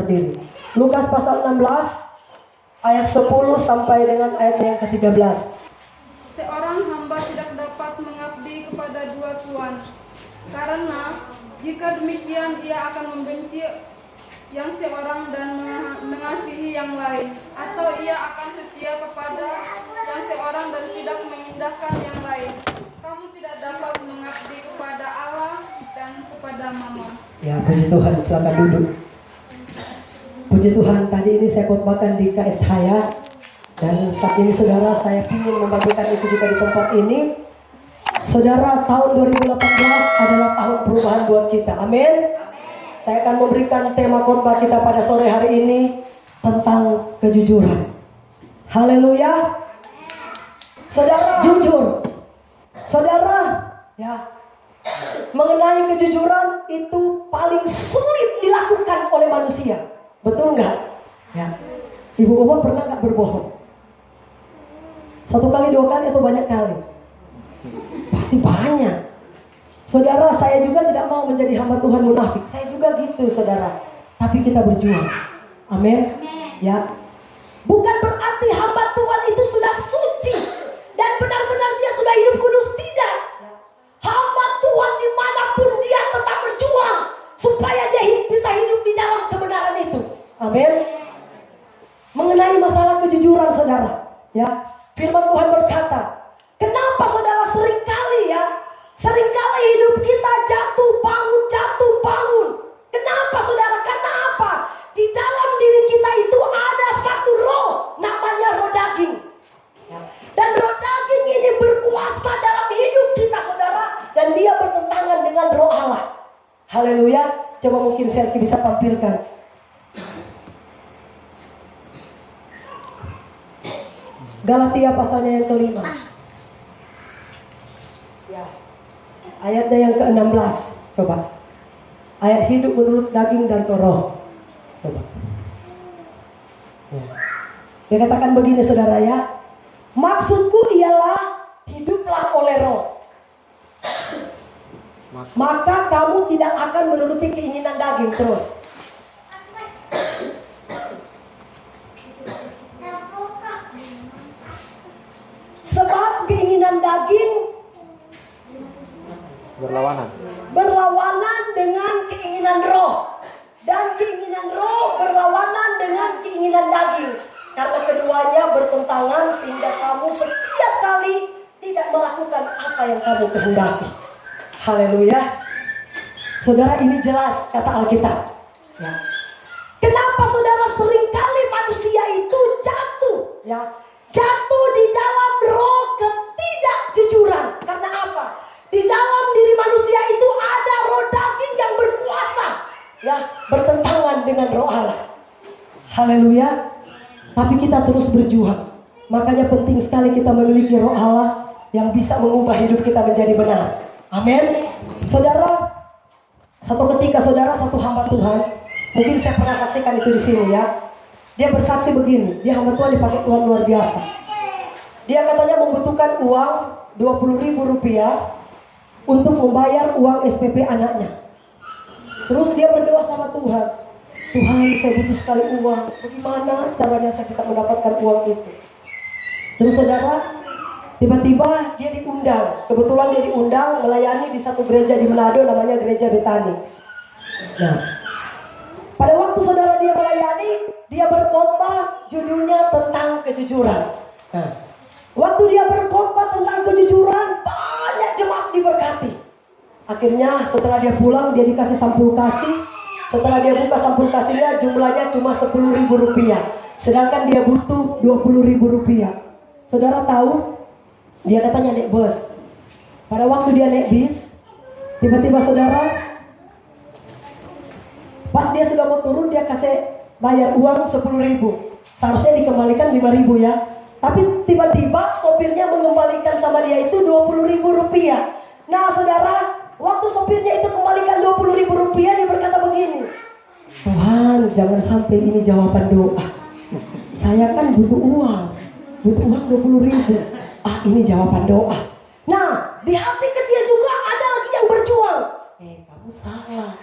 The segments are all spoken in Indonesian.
berdiri. Lukas pasal 16 ayat 10 sampai dengan ayat yang ke-13. Seorang hamba tidak dapat mengabdi kepada dua tuan, karena jika demikian ia akan membenci yang seorang dan mengasihi yang lain, atau ia akan setia kepada yang seorang dan tidak mengindahkan yang lain. Kamu tidak dapat mengabdi kepada Allah dan kepada Mammon. Ya, puji Tuhan, silakan duduk. Puji Tuhan, tadi ini saya khotbahkan di KS saya, dan saat ini saudara saya ingin membagikan itu juga di tempat ini. Saudara, tahun 2018 adalah tahun perubahan buat kita. Amin. Saya akan memberikan tema khotbah kita pada sore hari ini tentang kejujuran. Haleluya. Saudara, jujur. Saudara, ya, mengenai kejujuran itu paling sulit dilakukan oleh manusia. Betul nggak? Ya. Ibu bapak pernah nggak berbohong? Satu kali, dua kali, atau banyak kali? Pasti banyak. Saudara, saya juga tidak mau menjadi hamba Tuhan munafik. Saya juga gitu, saudara. Tapi kita berjuang. Amin. Ya. Bukan berarti hamba Tuhan itu sudah suci dan benar-benar dia sudah hidup kudus. Tidak. Hamba Tuhan dimanapun dia tetap berjuang supaya dia bisa hidup di dalam kebenaran itu. Amin. Mengenai masalah kejujuran, saudara, ya, firman Tuhan berkata, kenapa saudara seringkali hidup kita jatuh bangun. Kenapa saudara? Karena apa? Di dalam diri kita itu ada satu roh, namanya roh daging. Ya. Dan roh daging ini berkuasa dalam hidup kita, saudara, dan dia bertentangan dengan roh Allah. Haleluya. Coba mungkin Serki bisa tampilkan. Galatia pasalnya yang ke-5. Ya. Ayatnya yang ke-16. Coba. Ayat hidup menurut daging dan roh. Coba. Ya. Dia katakan begini, saudara, ya. Maksudku ialah hiduplah oleh roh. Maka kamu tidak akan menuruti keinginan daging terus. Sebab keinginan daging berlawanan dengan keinginan roh, dan keinginan roh berlawanan dengan keinginan daging. Karena keduanya bertentangan sehingga kamu setiap kali tidak melakukan apa yang kamu kehendaki. Haleluya. Saudara, ini jelas kata Alkitab. Ya. Kenapa saudara seringkali manusia itu jatuh? Ya. Jatuh di dalam roh ketidakjujuran. Karena apa? Di dalam diri manusia itu ada roh daging yang berkuasa, ya, bertentangan dengan roh Allah. Haleluya. Tapi kita terus berjuang. Makanya penting sekali kita memiliki roh Allah yang bisa mengubah hidup kita menjadi benar. Amin. Saudara, satu ketika saudara, satu hamba Tuhan, mungkin saya pernah saksikan itu di sini, ya. Dia bersaksi begini, dia hamba Tuhan dipakai Tuhan luar biasa. Dia katanya membutuhkan uang 20.000 rupiah untuk membayar uang SPP anaknya. Terus dia berdoa sama Tuhan, Tuhan, saya butuh sekali uang, bagaimana caranya saya bisa mendapatkan uang itu? Terus saudara, tiba-tiba dia diundang. Kebetulan dia diundang melayani di satu gereja di Manado, namanya Gereja Betani. Nah, pada waktu saudara dia melayani, dia berkhotbah judulnya tentang kejujuran. Nah, waktu dia berkhotbah tentang kejujuran, banyak jemaat diberkati. Akhirnya setelah dia pulang, dia dikasih sampul kasih. Setelah dia buka sampul kasihnya, jumlahnya cuma 10.000 rupiah. Sedangkan dia butuh 20.000 rupiah. Saudara tahu, dia katanya naik bus. Pada waktu dia naik bis, tiba-tiba saudara, pas dia sudah mau turun, dia kasih bayar uang 10.000. Seharusnya dikembalikan 5.000, ya. Tapi tiba-tiba sopirnya mengembalikan sama dia itu 20.000 rupiah. Nah saudara, waktu sopirnya itu kembalikan 20.000 rupiah, dia berkata begini, Tuhan, jangan sampai ini jawaban doa. Saya kan butuh uang 20.000. Ini jawaban doa. Nah, di hati kecil juga ada lagi yang berjuang. Kamu salah.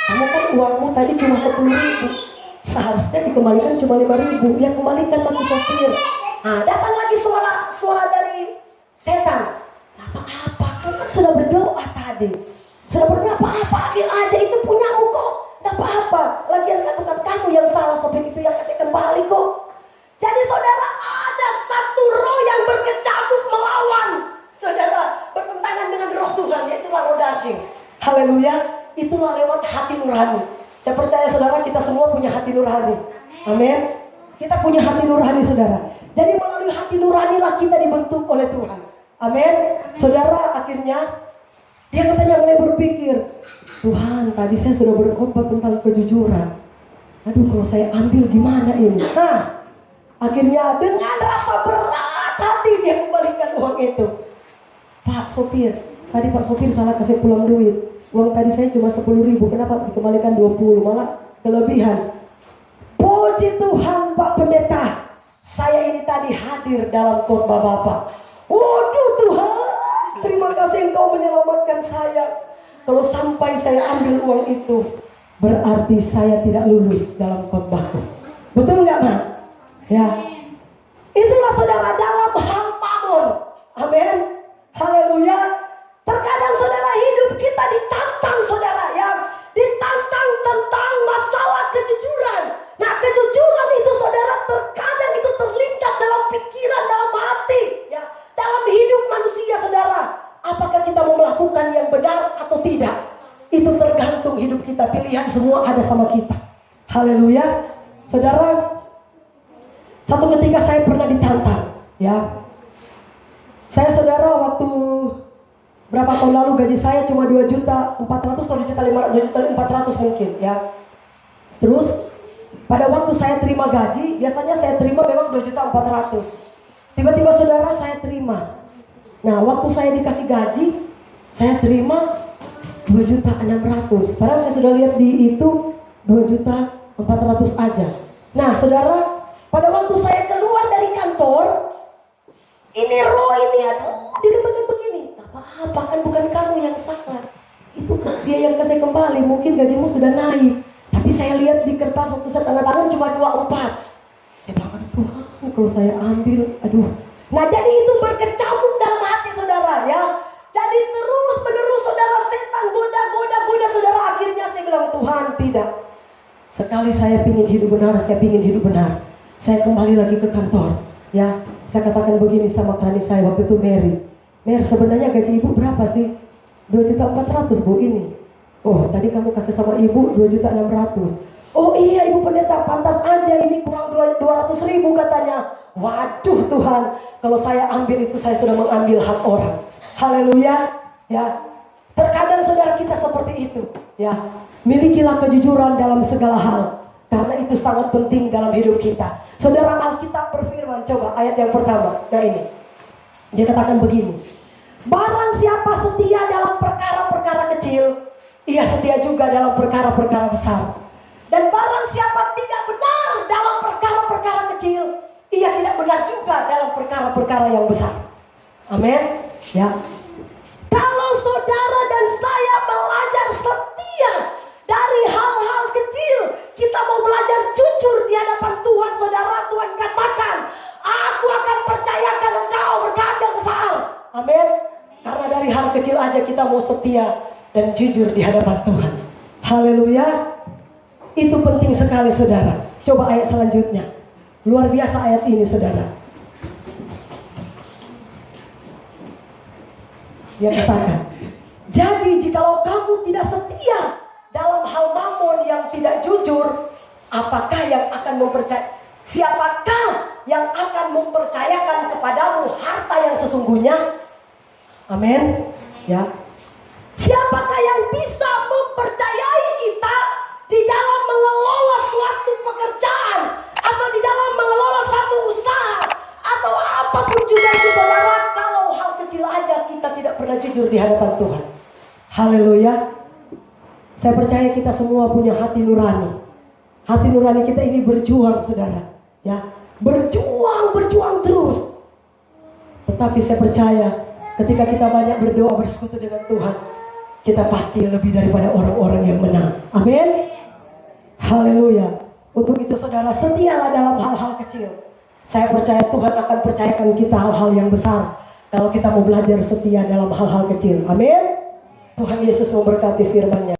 Kamu kan uangmu tadi cuma 10.000. Seharusnya dikembalikan cuma 5.000. Dia kembalikan lagi sopir. Nah, datang lagi suara dari setan. Apa-apa, kamu kan sudah berdoa tadi. Sudah berdoa apa-apa, ambil aja, itu punyamu kok. Tak apa-apa. Lagian kan bukan kamu yang salah, sopir itu yang kasih kembali kok. Jadi saudara, ada satu roh yang berkecamuk melawan. Saudara, bertentangan dengan roh Tuhan, yaitu roh daging. Haleluya. Itulah lewat hati nurani. Saya percaya saudara, kita semua punya hati nurani. Amin. Kita punya hati nurani, saudara. Jadi melalui hati nurani lah kita dibentuk oleh Tuhan. Amin. Saudara, akhirnya dia katanya mulai berpikir, Tuhan, tadi saya sudah berkhotbah tentang kejujuran. Aduh, kalau saya ambil gimana ini? Nah, akhirnya dengan rasa berat hati dia kembalikan uang itu. Pak sopir, tadi Pak sopir salah kasih pulang duit. Uang tadi saya cuma 10.000, kenapa dikembalikan 20, malah kelebihan. Puji Tuhan Pak Pendeta, saya ini tadi hadir dalam khotbah Bapak. Waduh Tuhan, terima kasih Engkau menyelamatkan saya. Kalau sampai saya ambil uang itu, berarti saya tidak lulus dalam khotbahku. Betul nggak, Mak? Ya. Itulah saudara dalam hal mamon. Amin. Haleluya. Terkadang saudara, hidup kita ditantang saudara, ya. Ditantang tentang masalah kejujuran. Nah, kejujuran itu saudara terkadang itu terlintas dalam pikiran, dalam hati, ya. Dalam hidup manusia saudara. Apakah kita mau melakukan yang benar atau tidak? Itu tergantung hidup kita. Pilihan semua ada sama kita. Haleluya. Saudara, satu ketika saya pernah ditantang, ya. Saya saudara waktu berapa tahun lalu gaji saya cuma 2.400.000 atau 2.400.000 mungkin, ya. Terus pada waktu saya terima gaji, biasanya saya terima memang 2.400.000. Tiba-tiba saudara saya terima. Nah, waktu saya dikasih gaji, saya terima 2.600.000. Padahal saya sudah lihat di itu 2.400.000 aja. Nah, saudara, pada waktu saya keluar dari kantor, ini roh ini, aduh, dikatakan begini, apa-apa kan bukan kamu yang salah. Itu dia yang kasih kembali, mungkin gajimu sudah naik. Tapi saya lihat di kertas waktu saya tanda tangan cuma 24. Saya bilang, aduh Tuhan, kalau saya ambil, aduh. Nah, jadi itu berkecamuk dalam hati saudara, ya. Jadi terus menerus saudara, setan goda saudara. Akhirnya saya bilang, Tuhan tidak. Sekali saya ingin hidup benar, saya kembali lagi ke kantor, ya. Saya katakan begini sama klien saya waktu itu, Mary, sebenarnya gaji ibu berapa sih? 2.400.000 Bu ini. Oh, tadi kamu kasih sama ibu 2.600.000. Oh iya Ibu Pendeta, pantas aja ini kurang 200.000 katanya. Waduh Tuhan, kalau saya ambil itu saya sudah mengambil hak orang. Haleluya, ya. Terkadang saudara kita seperti itu, ya. Milikilah kejujuran dalam segala hal, karena itu sangat penting dalam hidup kita. Saudara, Alkitab berfirman, coba ayat yang pertama. Nah ini, dia katakan begini. Barang siapa setia dalam perkara-perkara kecil, ia setia juga dalam perkara-perkara besar. Dan barang siapa tidak benar dalam perkara-perkara kecil, ia tidak benar juga dalam perkara-perkara yang besar. Amin. Ya. Kalau saudara dan saya belajar setia dari hal-hal kecil, kita mau belajar jujur di hadapan Tuhan, saudara, Tuhan katakan, aku akan percayakan engkau berkat yang besar. Amin. Karena dari hal kecil aja kita mau setia dan jujur di hadapan Tuhan. Haleluya. Itu penting sekali saudara. Coba ayat selanjutnya. Luar biasa ayat ini saudara. Dia katakan, jadi jikalau kamu tidak setia dalam hal mamon yang tidak jujur, apakah yang akan siapakah yang akan mempercayakan kepadamu harta yang sesungguhnya? Amin. Ya. Siapakah yang bisa mempercayai kita di dalam mengelola suatu pekerjaan, atau di dalam mengelola satu usaha, atau apapun juga itu saudara, kalau hal kecil aja kita tidak pernah jujur di hadapan Tuhan. Haleluya. Saya percaya kita semua punya hati nurani. Hati nurani kita ini berjuang saudara, ya. Berjuang terus. Tetapi saya percaya ketika kita banyak berdoa bersekutu dengan Tuhan, kita pasti lebih daripada orang-orang yang menang. Amin. Haleluya. Untuk itu saudara, setialah dalam hal-hal kecil. Saya percaya Tuhan akan percayakan kita hal-hal yang besar kalau kita mau belajar setia dalam hal-hal kecil. Amin. Tuhan Yesus memberkati firman-Nya.